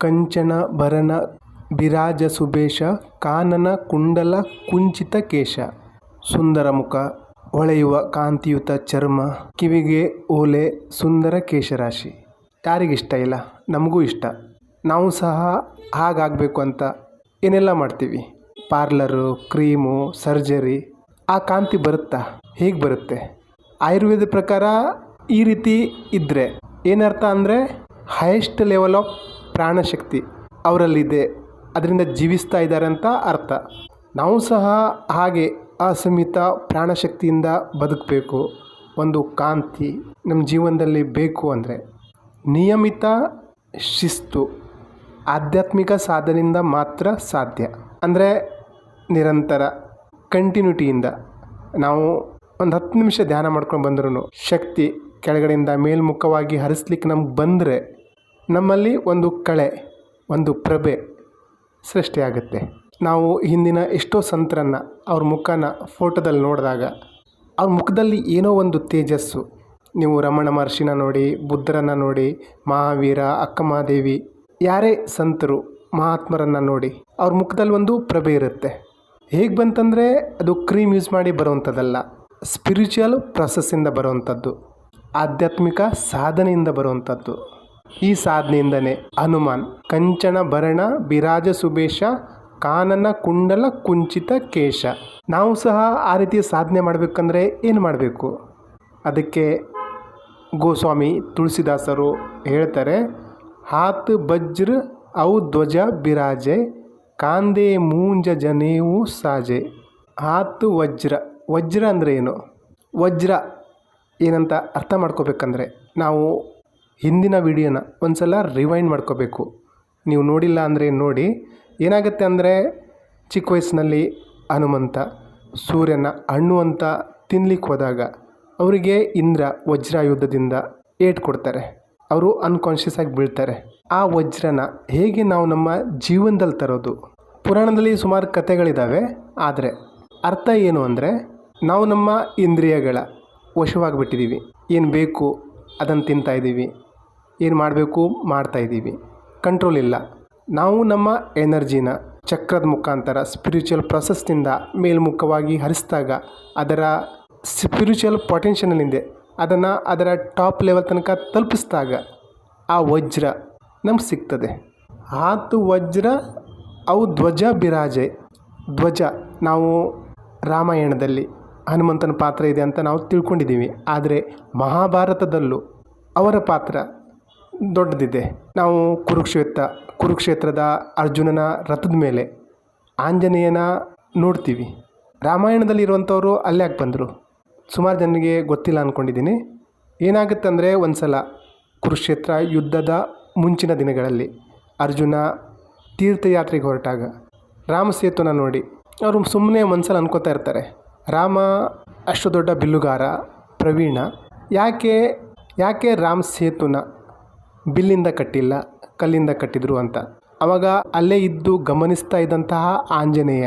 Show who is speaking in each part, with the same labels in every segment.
Speaker 1: ಕಂಚನ ಭರಣ ಬಿರಾಜ ಸುಬೇಶ ಕಾನನ ಕುಂಡಲ ಕುಂಚಿತ ಕೇಶ. ಸುಂದರ ಮುಖ, ಹೊಳೆಯುವ ಕಾಂತಿಯುತ ಚರ್ಮ, ಕಿವಿಗೆ ಓಲೆ, ಸುಂದರ ಕೇಶರಾಶಿ. ಯಾರಿಗಿಷ್ಟ ಇಲ್ಲ? ನಮಗೂ ಇಷ್ಟ. ನಾವು ಸಹ ಹಾಗಾಗಬೇಕು ಅಂತ ಏನೆಲ್ಲ ಮಾಡ್ತೀವಿ. Parlour, cream, surgery. ಆ ಕಾಂತಿ ಬರುತ್ತಾ? ಹೇಗೆ ಬರುತ್ತೆ? ಆಯುರ್ವೇದ ಪ್ರಕಾರ ಈ ರೀತಿ ಇದ್ದರೆ ಏನರ್ಥ ಅಂದರೆ ಹೈಯೆಸ್ಟ್ ಲೆವೆಲ್ ಆಫ್ ಪ್ರಾಣಶಕ್ತಿ ಅವರಲ್ಲಿದೆ, ಅದರಿಂದ ಜೀವಿಸ್ತಾ ಇದ್ದಾರೆ ಅಂತ ಅರ್ಥ. ನಾವು ಸಹ ಹಾಗೆ ಅಸೀಮಿತ ಪ್ರಾಣಶಕ್ತಿಯಿಂದ ಬದುಕಬೇಕು, ಒಂದು ಕಾಂತಿ ನಮ್ಮ ಜೀವನದಲ್ಲಿ ಬೇಕು ಅಂದರೆ ನಿಯಮಿತ ಶಿಸ್ತು, ಆಧ್ಯಾತ್ಮಿಕ ಸಾಧನೆಯಿಂದ ಮಾತ್ರ ಸಾಧ್ಯ. ಅಂದರೆ ನಿರಂತರ ಕಂಟಿನ್ಯೂಟಿಯಿಂದ ನಾವು ಒಂದು 10 ನಿಮಿಷ ಧ್ಯಾನ ಮಾಡ್ಕೊಂಡು ಬಂದ್ರೂ ಶಕ್ತಿ ಕೆಳಗಡೆಯಿಂದ ಮೇಲ್ಮುಖವಾಗಿ ಹರಿಸ್ಲಿಕ್ಕೆ ನಮ್ಗೆ ಬಂದರೆ ನಮ್ಮಲ್ಲಿ ಒಂದು ಕಳೆ, ಒಂದು ಪ್ರಭೆ ಸೃಷ್ಟಿಯಾಗುತ್ತೆ. ನಾವು ಹಿಂದಿನ ಎಷ್ಟೋ ಸಂತರನ್ನು ಅವ್ರ ಮುಖನ ಫೋಟೋದಲ್ಲಿ ನೋಡಿದಾಗ ಅವ್ರ ಮುಖದಲ್ಲಿ ಏನೋ ಒಂದು ತೇಜಸ್ಸು. ನೀವು ರಮಣ ಮಹರ್ಷಿನ ನೋಡಿ, ಬುದ್ಧರನ್ನು ನೋಡಿ, ಮಹಾವೀರ, ಅಕ್ಕಮಹಾದೇವಿ, ಯಾರೇ ಸಂತರು ಮಹಾತ್ಮರನ್ನು ನೋಡಿ ಅವ್ರ ಮುಖದಲ್ಲಿ ಒಂದು ಪ್ರಭೆ ಇರುತ್ತೆ. ಹೇಗೆ ಬಂತಂದರೆ ಅದು ಕ್ರೀಮ್ ಯೂಸ್ ಮಾಡಿ ಬರುವಂಥದ್ದಲ್ಲ, ಸ್ಪಿರಿಚುವಲ್ ಪ್ರೊಸೆಸ್ಸಿಂದ ಬರುವಂಥದ್ದು, ಆಧ್ಯಾತ್ಮಿಕ ಸಾಧನೆಯಿಂದ ಬರುವಂಥದ್ದು. ಈ ಸಾಧನೆಯಿಂದನೇ ಹನುಮಾನ್ ಕಂಚನ ಭರಣ ಬಿರಾಜ ಸುಬೇಶ ಕಾನನ ಕುಂಡಲ ಕುಂಚಿತ ಕೇಶ. ನಾವು ಸಹ ಆ ರೀತಿಯ ಸಾಧನೆ ಮಾಡಬೇಕಂದ್ರೆ ಏನು ಮಾಡಬೇಕು? ಅದಕ್ಕೆ ಗೋಸ್ವಾಮಿ ತುಳಸಿದಾಸರು ಹೇಳ್ತಾರೆ, ಹಾತ್ ವಜ್ರ ಔ ಧ್ವಜ ಬಿರಾಜೆ ಕಾಂದೆ ಮೂಂಜ ಜನೇವು ಸಾಜೆ. ಹಾತ್ ವಜ್ರ. ವಜ್ರ ಅಂದರೆ ಏನು? ವಜ್ರ ಏನಂತ ಅರ್ಥ ಮಾಡ್ಕೋಬೇಕಂದ್ರೆ ನಾವು ಹಿಂದಿನ ವಿಡಿಯೋನ ಒಂದು ಸಲ ರಿವೈಂಡ್ ಮಾಡ್ಕೋಬೇಕು. ನೀವು ನೋಡಿಲ್ಲ ಅಂದರೆ ನೋಡಿ. ಏನಾಗುತ್ತೆ ಅಂದರೆ ಚಿಕ್ಕ ವಯಸ್ಸಿನಲ್ಲಿ ಹನುಮಂತ ಸೂರ್ಯನ ಹಣ್ಣು ಅಂತ ತಿನ್ಲಿಕ್ಕೆ ಹೋದಾಗ ಅವರಿಗೆ ಇಂದ್ರ ವಜ್ರಾಯುಧದಿಂದ ಏಟು ಕೊಡ್ತಾರೆ, ಅವರು ಅನ್ಕಾನ್ಷಿಯಸ್ ಆಗಿ ಬೀಳ್ತಾರೆ. ಆ ವಜ್ರನ ಹೇಗೆ ನಾವು ನಮ್ಮ ಜೀವನದಲ್ಲಿ ತರೋದು? ಪುರಾಣದಲ್ಲಿ ಸುಮಾರು ಕಥೆಗಳಿದ್ದಾವೆ, ಆದರೆ ಅರ್ಥ ಏನು ಅಂದರೆ ನಾವು ನಮ್ಮ ಇಂದ್ರಿಯಗಳ ವಶವಾಗಿಬಿಟ್ಟಿದ್ದೀವಿ. ಏನು ಬೇಕು ಅದನ್ನು ತಿಂತಾಯಿದ್ದೀವಿ, ಏನು ಮಾಡಬೇಕು ಮಾಡ್ತಾಯಿದ್ದೀವಿ, ಕಂಟ್ರೋಲ್ ಇಲ್ಲ. ನಾವು ನಮ್ಮ ಎನರ್ಜಿನ ಚಕ್ರದ ಮುಖಾಂತರ ಸ್ಪಿರಿಚುವಲ್ ಪ್ರೊಸೆಸ್ನಿಂದ ಮೇಲ್ಮುಖವಾಗಿ ಹರಿಸಿದಾಗ ಅದರ ಸ್ಪಿರಿಚುವಲ್ ಪೊಟೆನ್ಷಿಯಲ್ನಿಂದೆ ಅದನ್ನು ಅದರ ಟಾಪ್ ಲೆವೆಲ್ ತನಕ ತಲುಪಿಸಿದಾಗ ಆ ವಜ್ರ ನಮ್ಗೆ ಸಿಗ್ತದೆ. ಹಾತು ವಜ್ರ ಅವು ಧ್ವಜ ಬಿರಾಜೆ. ಧ್ವಜ ನಾವು ರಾಮಾಯಣದಲ್ಲಿ ಹನುಮಂತನ ಪಾತ್ರ ಇದೆ ಅಂತ ನಾವು ತಿಳ್ಕೊಂಡಿದ್ದೀವಿ, ಆದರೆ ಮಹಾಭಾರತದಲ್ಲೂ ಅವರ ಪಾತ್ರ ದೊಡ್ಡದಿದೆ. ನಾವು ಕುರುಕ್ಷೇತ್ರದ ಅರ್ಜುನನ ರಥದ ಮೇಲೆ ಆಂಜನೇಯನ ನೋಡ್ತೀವಿ. ರಾಮಾಯಣದಲ್ಲಿ ಇರುವಂಥವರು ಅಲ್ಲಿ ಯಾಕೆ ಬಂದರು? ಸುಮಾರು ಜನರಿಗೆ ಗೊತ್ತಿಲ್ಲ ಅಂದ್ಕೊಂಡಿದ್ದೀನಿ. ಏನಾಗುತ್ತೆ ಅಂದರೆ ಒಂದು ಸಲ ಕುರುಕ್ಷೇತ್ರ ಯುದ್ಧದ ಮುಂಚಿನ ದಿನಗಳಲ್ಲಿ ಅರ್ಜುನ ತೀರ್ಥಯಾತ್ರೆಗೆ ಹೊರಟಾಗ ರಾಮಸೇತುನ ನೋಡಿ ಅವರು ಸುಮ್ಮನೆ ಮನಸ್ಸಲ್ಲಿ ಅನ್ಕೋತಾ ಇರ್ತಾರೆ, ರಾಮ ಅಷ್ಟು ದೊಡ್ಡ ಬಿಲ್ಲುಗಾರ ಪ್ರವೀಣ, ಯಾಕೆ ರಾಮ ಸೇತುನ ಬಿಲ್ಲಿಂದ ಕಟ್ಟಿಲ್ಲ, ಕಲ್ಲಿಂದ ಕಟ್ಟಿದ್ರು ಅಂತ. ಆವಾಗ ಅಲ್ಲೇ ಇದ್ದು ಗಮನಿಸ್ತಾ ಇದ್ದಂತಹ ಆಂಜನೇಯ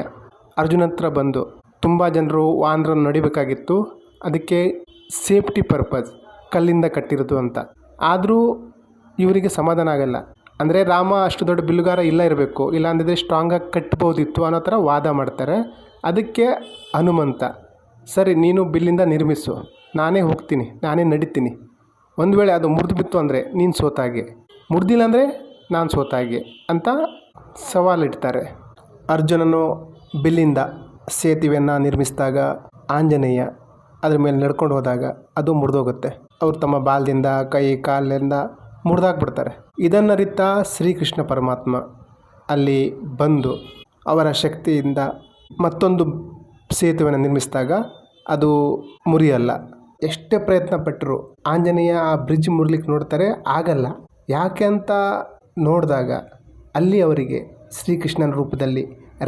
Speaker 1: ಅರ್ಜುನ ಹತ್ರ ಬಂದು, ತುಂಬ ಜನರು ವಾನರನ್ನು ನಡಿಬೇಕಾಗಿತ್ತು, ಅದಕ್ಕೆ ಸೇಫ್ಟಿ ಪರ್ಪಸ್ ಕಲ್ಲಿಂದ ಕಟ್ಟಿರೋದು ಅಂತ. ಆದರೂ ಇವರಿಗೆ ಸಮಾಧಾನ ಆಗಲ್ಲ. ಅಂದರೆ ರಾಮ ಅಷ್ಟು ದೊಡ್ಡ ಬಿಲ್ಲುಗಾರ ಇಲ್ಲ ಇರಬೇಕು, ಇಲ್ಲ ಅಂದಿದ್ರೆ ಸ್ಟ್ರಾಂಗಾಗಿ ಕಟ್ಬೋದಿತ್ತು ಅನ್ನೋ ಥರ ವಾದ ಮಾಡ್ತಾರೆ. ಅದಕ್ಕೆ ಹನುಮಂತ, ಸರಿ ನೀನು ಬಿಲ್ಲಿಂದ ನಿರ್ಮಿಸು, ನಾನೇ ಹೋಗ್ತೀನಿ, ನಾನೇ ನಡಿತೀನಿ. ಒಂದು ವೇಳೆ ಅದು ಮುರಿದು ಬಿತ್ತು ಅಂದರೆ ನೀನು ಸೋತಾಗೆ, ಮುರಿದಿಲ್ಲ ಅಂದರೆ ನಾನು ಸೋತಾಗೆ ಅಂತ ಸವಾಲಿಡ್ತಾರೆ. ಅರ್ಜುನನು ಬಿಲ್ಲಿಂದ ಸೇತುವೆಯನ್ನು ನಿರ್ಮಿಸಿದಾಗ ಆಂಜನೇಯ ಅದ್ರ ಮೇಲೆ ನಡ್ಕೊಂಡು ಹೋದಾಗ ಅದು ಮುರಿದೋಗುತ್ತೆ. ಅವರು ತಮ್ಮ ಬಾಲದಿಂದ ಕೈ ಕಾಲಿಂದ ಮುರಿದಾಕ್ಬಿಡ್ತಾರೆ. ಇದನ್ನರಿತ ಶ್ರೀಕೃಷ್ಣ ಪರಮಾತ್ಮ ಅಲ್ಲಿ ಬಂದು ಅವರ ಶಕ್ತಿಯಿಂದ ಮತ್ತೊಂದು ಸೇತುವೆಯನ್ನು ನಿರ್ಮಿಸಿದಾಗ ಅದು ಮುರಿಯಲ್ಲ. ಎಷ್ಟೇ ಪ್ರಯತ್ನ ಪಟ್ಟರು ಆಂಜನೇಯ ಆ ಬ್ರಿಡ್ಜ್ ಮುರಿಲಿಕ್ಕೆ ನೋಡ್ತಾರೆ, ಆಗಲ್ಲ. ಯಾಕೆ ಅಂತ ನೋಡಿದಾಗ ಅಲ್ಲಿ ಅವರಿಗೆ ಶ್ರೀಕೃಷ್ಣನ ರೂಪದಲ್ಲಿ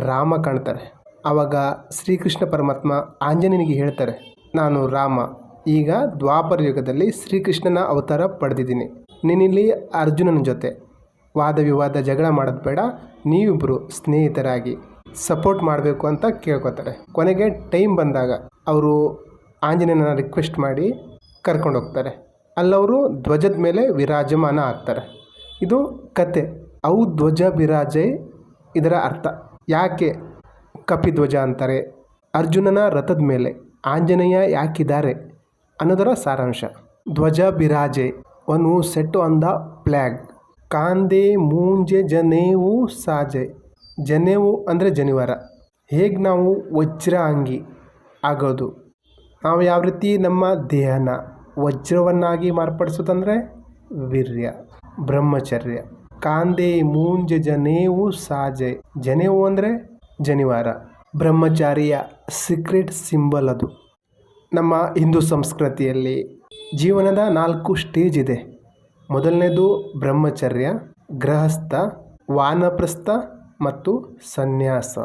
Speaker 1: ರಾಮ ಕಾಣ್ತಾರೆ. ಆವಾಗ ಶ್ರೀಕೃಷ್ಣ ಪರಮಾತ್ಮ ಆಂಜನೇಯನಿಗೆ ಹೇಳ್ತಾರೆ, ನಾನು ರಾಮ, ಈಗ ದ್ವಾಪರ ಯುಗದಲ್ಲಿ ಶ್ರೀಕೃಷ್ಣನ ಅವತಾರ ಪಡೆದಿದ್ದೀನಿ. ನೀನಿಲ್ಲಿ ಅರ್ಜುನನ ಜೊತೆ ವಾದ ವಿವಾದ ಜಗಳ ಮಾಡೋದು ಬೇಡ, ನೀವಿಬ್ಬರು ಸ್ನೇಹಿತರಾಗಿ ಸಪೋರ್ಟ್ ಮಾಡಬೇಕು ಅಂತ ಕೇಳ್ಕೊತಾರೆ. ಕೊನೆಗೆ ಟೈಮ್ ಬಂದಾಗ ಅವರು ಆಂಜನೇಯನ ರಿಕ್ವೆಸ್ಟ್ ಮಾಡಿ ಕರ್ಕೊಂಡು ಹೋಗ್ತಾರೆ. ಅಲ್ಲವರು ಧ್ವಜದ ಮೇಲೆ ವಿರಾಜಮಾನ ಆಗ್ತಾರೆ. ಇದು ಕತೆ. ಔ ಧ್ವಜ ಬಿರಾಜೆ ಇದರ ಅರ್ಥ. ಯಾಕೆ ಕಪಿಧ್ವಜ ಅಂತಾರೆ, ಅರ್ಜುನನ ರಥದ ಮೇಲೆ ಆಂಜನೇಯ ಯಾಕಿದ್ದಾರೆ ಅನ್ನೋದರ ಸಾರಾಂಶ. ಧ್ವಜ ಬಿರಾಜೆ one who set on the flag. ಕಾಂದೆ ಮೂಂಜೆ ಜನೇವು ಸಾಜೆ. ಜನೇವು ಅಂದರೆ ಜನಿವಾರ. ಹೇಗೆ ನಾವು ವಜ್ರ ಅಂಗಿ ಆಗೋದು, ನಾವು ಯಾವ ರೀತಿ ನಮ್ಮ ದೇಹನ ವಜ್ರವನ್ನಾಗಿ ಮಾರ್ಪಡಿಸೋದಂದರೆ ವೀರ್ಯ, ಬ್ರಹ್ಮಚರ್ಯ. ಕಾಂದೆ ಮೂಂಜೆ ಜನೇವು ಸಾಜೆ. ಜನೇವು ಅಂದರೆ ಜನಿವಾರ, ಬ್ರಹ್ಮಚಾರಿಯ ಸೀಕ್ರೆಟ್ ಸಿಂಬಲ್ ಅದು. ನಮ್ಮ ಹಿಂದೂ ಸಂಸ್ಕೃತಿಯಲ್ಲಿ ಜೀವನದ 4 ಸ್ಟೇಜ್ ಇದೆ. ಮೊದಲನೇದು ಬ್ರಹ್ಮಚರ್ಯ, ಗೃಹಸ್ಥ, ವಾನಪ್ರಸ್ಥ ಮತ್ತು ಸನ್ಯಾಸ.